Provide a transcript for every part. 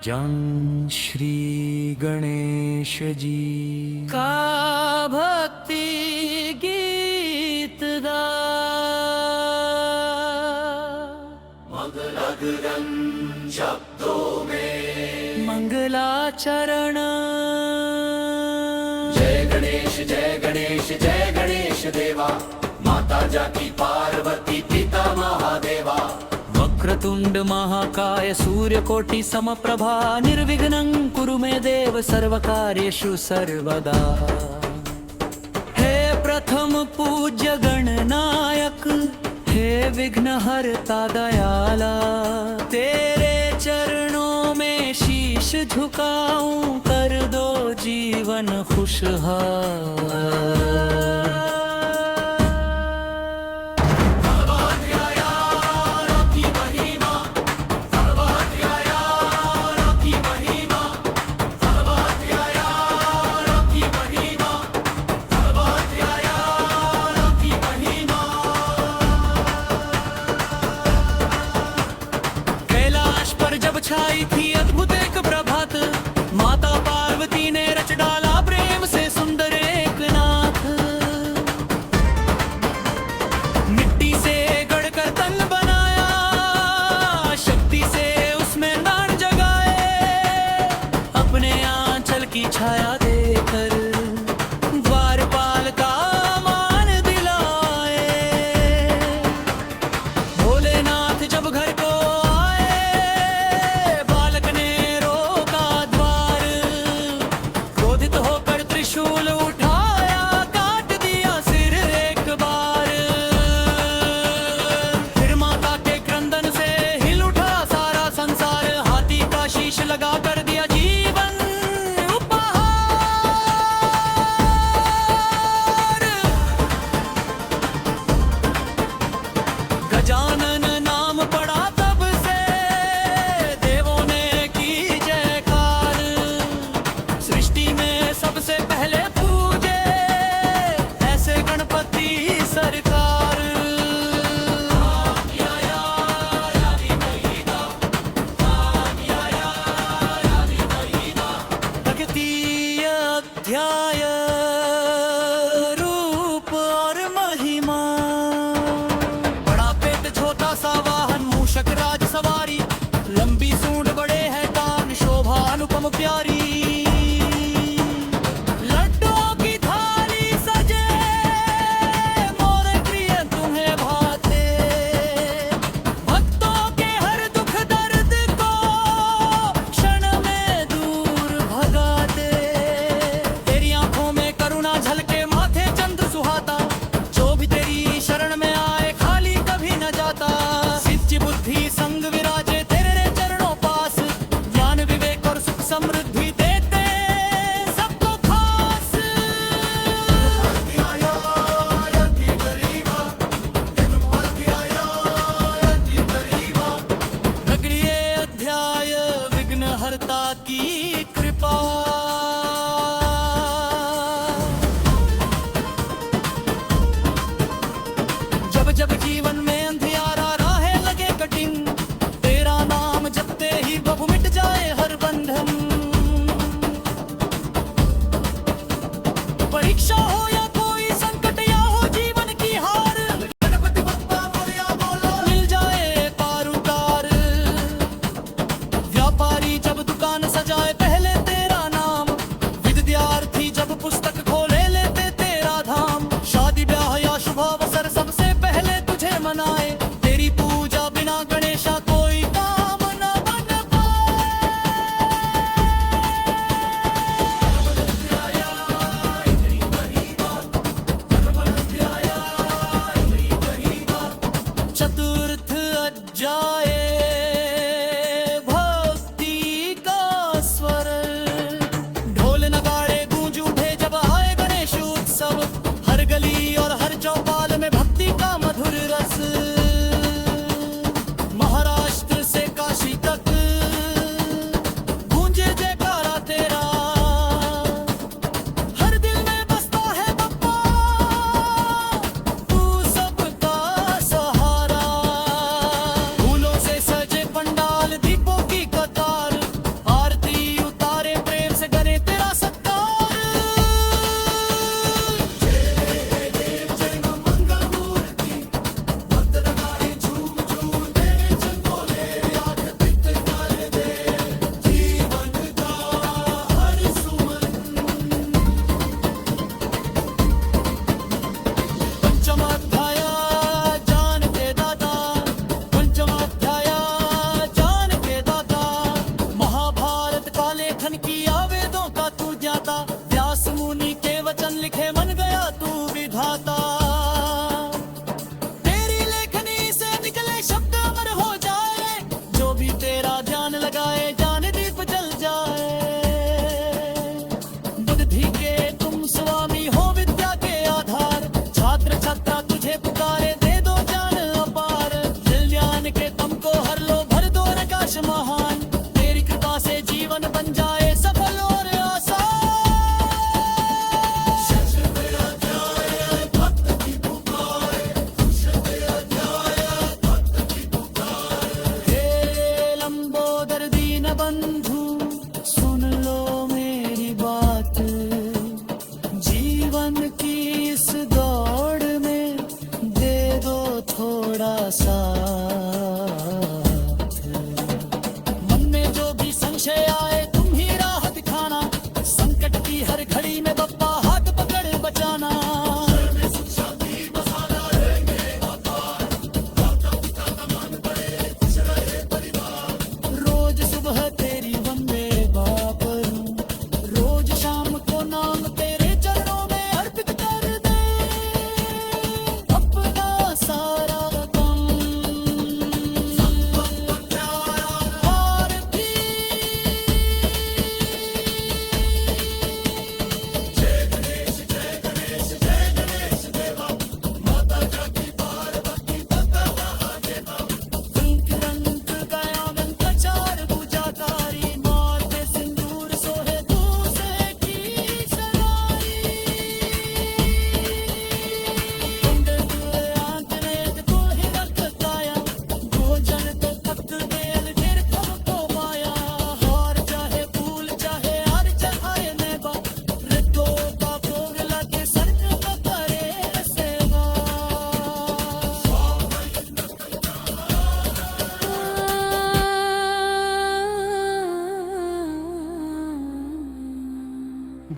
जं श्री गणेश जी का भक्ति गीत गा मंगलागरं शब्दों में मंगलाचरण। जय गणेश जय गणेश जय गणेश देवा, माता जाकी पार्वती पिता महादेवा। वक्रतुंड महाकाय सूर्यकोटि समप्रभा, निर्विघ्नं कुरु मे देव सर्वकार्येषु सर्वदा। हे प्रथम पूज्य गणनायक, हे विघ्नहर्ता दयाला, तेरे चरणों में शीश झुकाऊं, कर दो जीवन खुशहाल। छाई थी अद्भुत एक प्रभात, माता पार्वती ने रच डाला प्रेम से सुंदर एक नाथ। मिट्टी से गढ़कर तन बनाया, शक्ति से उसमें प्राण जगाए। अपने आंचल की छाया देकर द्वारपाल का मान दिलाए। भोलेनाथ जब घर को त्रिशूल उठाया, काट दिया सिर एक बार। फिर माता के क्रंदन से हिल उठा सारा संसार, हाथी का शीश लगा कर दिया जीवन उपहार।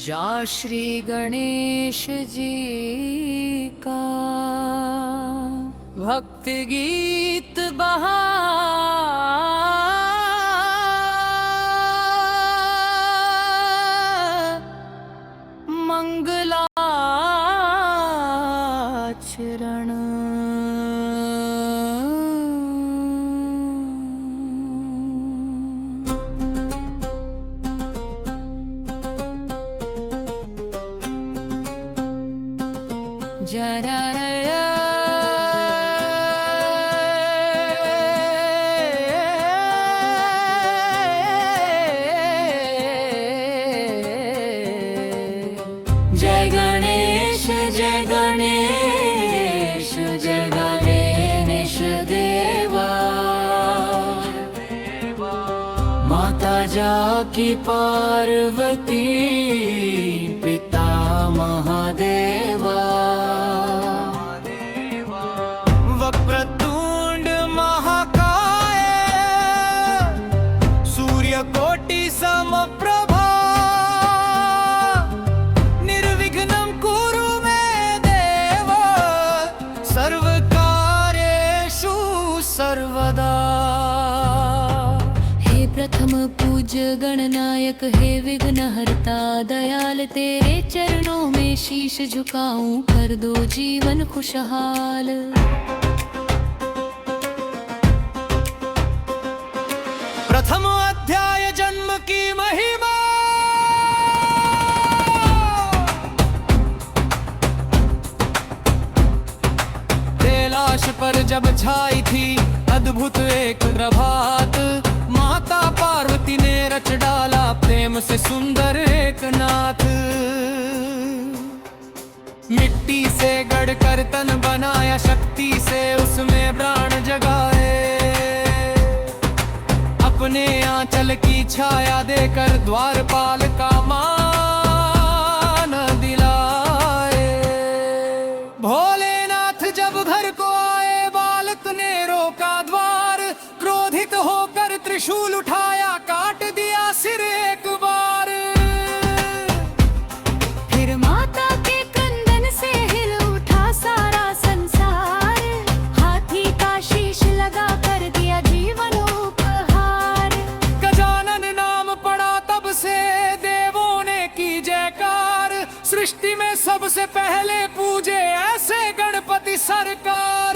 जा श्री गणेश जी का भक्ति गीत बहा मंगलाचरण जरा जय गणेश जय गणेश जय गणेश देवा माता जाकी पार्वती पिता महादेवा वक्रतुंड महाकाय सूर्यकोटि समप्रभा निर्विघ्नं कुरु मे देव सर्वकार्येषु सर्वदा। हे प्रथम पूज्य गणनायक हे विघ्नहर्ता दयाल तेरे चरणों में शीश झुकाऊं कर दो जीवन खुशहाल। प्रथम अध्याय जन्म की महिमा कैलाश पर जब छाई थी अद्भुत एक प्रभात माता पार्वती ने रच डाला प्रेम से सुंदर एक नाथ। मिट्टी से गढ़कर तन बनाया शक्ति से उसमें प्राण जगाए अपने आंचल की छाया देकर द्वारपाल का मान दिलाए। भोलेनाथ जब घर को आए बालक ने रोका द्वार क्रोधित होकर त्रिशूल उठाया काट दिया सिर एक बार। फिर माता के कंदन से हिल उठा सारा संसार हाथी का शीश लगा कर दिया जीवन उपहार। गजानन नाम पड़ा तब से देवों ने की जयकार सृष्टि में सबसे पहले पूजे ऐसे गणपति सरकार।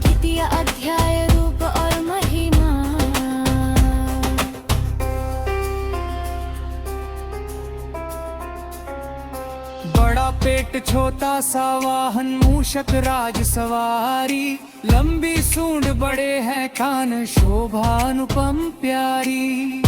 द्वितीय अध्याय रूप और महिमा बड़ा पेट छोटा सा वाहन मूषक राज सवारी लंबी सूंड बड़े हैं कान शोभा अनुपम प्यारी।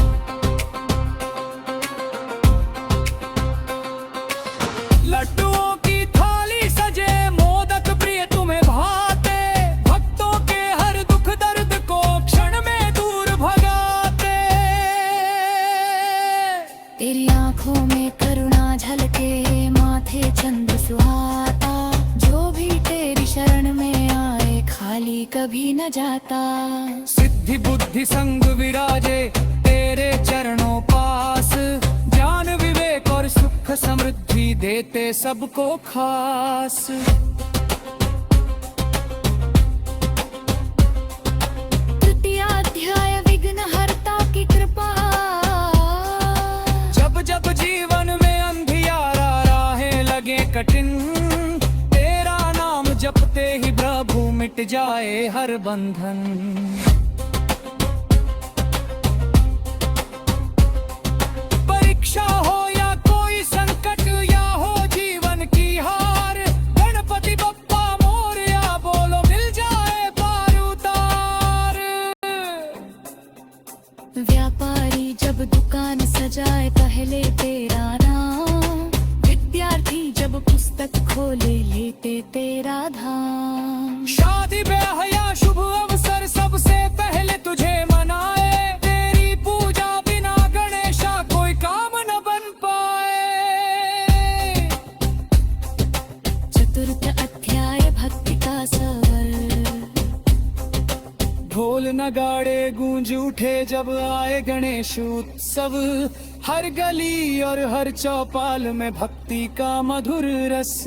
लड्डुओं की थाली सजे मोदक प्रिय तुम्हें भाते भक्तों के हर दुख दर्द को क्षण में दूर भगाते। तेरी आंखों में करुणा झलके माथे चंद्र सुहाता जो भी तेरी शरण में आए खाली कभी न जाता। सिद्धि बुद्धि संग विराजे तेरे चरणों पास ज्ञान विवेक और सुख समृद्धि देते सबको खास। तृतीय अध्याय विघ्नहर्ता की कृपा जब जब जीवन में अंधियारा राहें लगे कठिन तेरा नाम जपते ही प्रभु मिट जाए हर बंधन। परीक्षा हो या कोई संकट या हो जीवन की हार गणपति बप्पा मोरया बोलो मिल जाए पार उतार। व्यापारी जब दुकान सजाए पहले तेरा नाम विद्यार्थी जब पुस्तक खोले लेते तेरा धाम। शादी ब्याह या शुभ अवसर सबसे पहले तुझे मनाए तेरी पूजा बिना गणेशा कोई काम न बन पाए। चतुर्थ अध्याय भक्ति का सवर ढोल नगाड़े गूंज उठे जब आए गणेश उत्सव। हर गली और हर चौपाल में भक्ति का मधुर रस।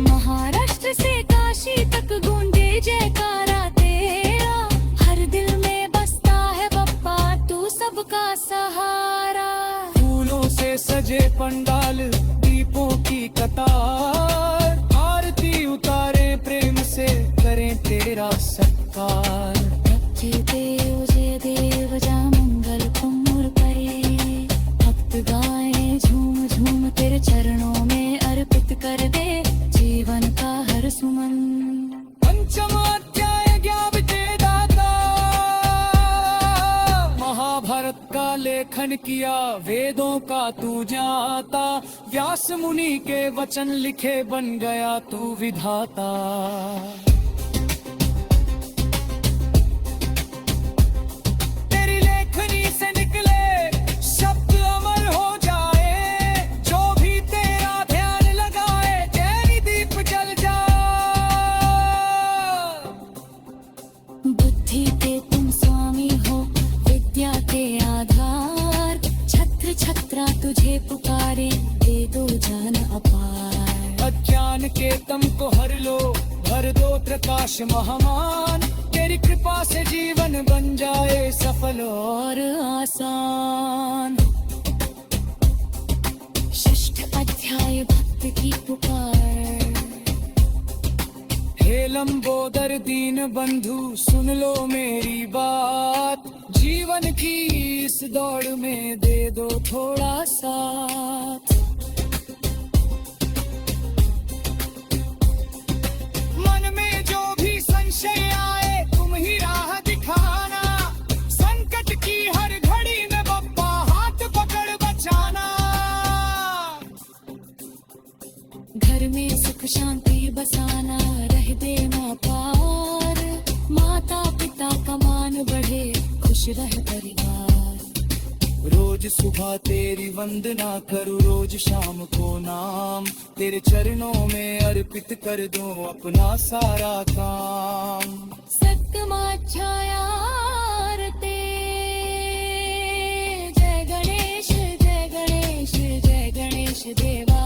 महाराष्ट्र से काशी तक गूंजे जयकारा तेरा। हर दिल में बसता है बप्पा तू सबका सहारा। फूलों से सजे पंडाल दीपों की कतार। आरती उतारे प्रेम से करें तेरा सत्कार। जय देव जा मंगल कुमुर करे। भक्त गाए झूम झूम तेरे चरणों में अर्पित कर दे जीवन का हर सुमन। पंचम अध्याय ज्ञापिते दाता। महाभारत का लेखन किया वेदों का तू जाता। व्यास मुनि के वचन लिखे बन गया तू विधाता। तेरी लेखनी से निकले शब्द अमर हो जाए। जो भी तेरा ध्यान लगाए जैनी दीप जल जाए। बुद्धि के तुम स्वामी हो विद्या के आधार। छत्र छत्रा तुझे पुकारे दे दो ज्ञान अपार। अज्ञान के तम को हर लो भर दो प्रकाश महामान। तेरी कृपा से जीवन बन जाए सफल और आसान। षष्ठ अध्याय भक्त की पुकार। हे लंबोदर दीन बंधु सुन लो मेरी बात। जीवन की इस दौड़ में दे दो थोड़ा साथ। मन में जो भी संशय आए तुम ही राह दिखाना। संकट की हर घड़ी में बप्पा हाथ पकड़ बचाना। घर में सुख शांति बसाना रह देना पार। माता पिता का मान बढ़े खुश रहे परिवार। रोज सुबह तेरी वंदना करूं रोज शाम को नाम। तेरे चरणों में अर्पित कर दूं अपना सारा काम। सप्तमाध्याय आरती। जय गणेश जय गणेश जय गणेश देवा।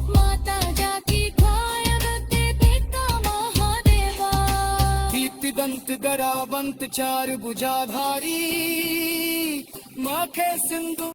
माता जाकी ख्वायबते पिता महादेवा। दीप्ति दंत गराबंत चार भुजाधारी। माखे सिंधु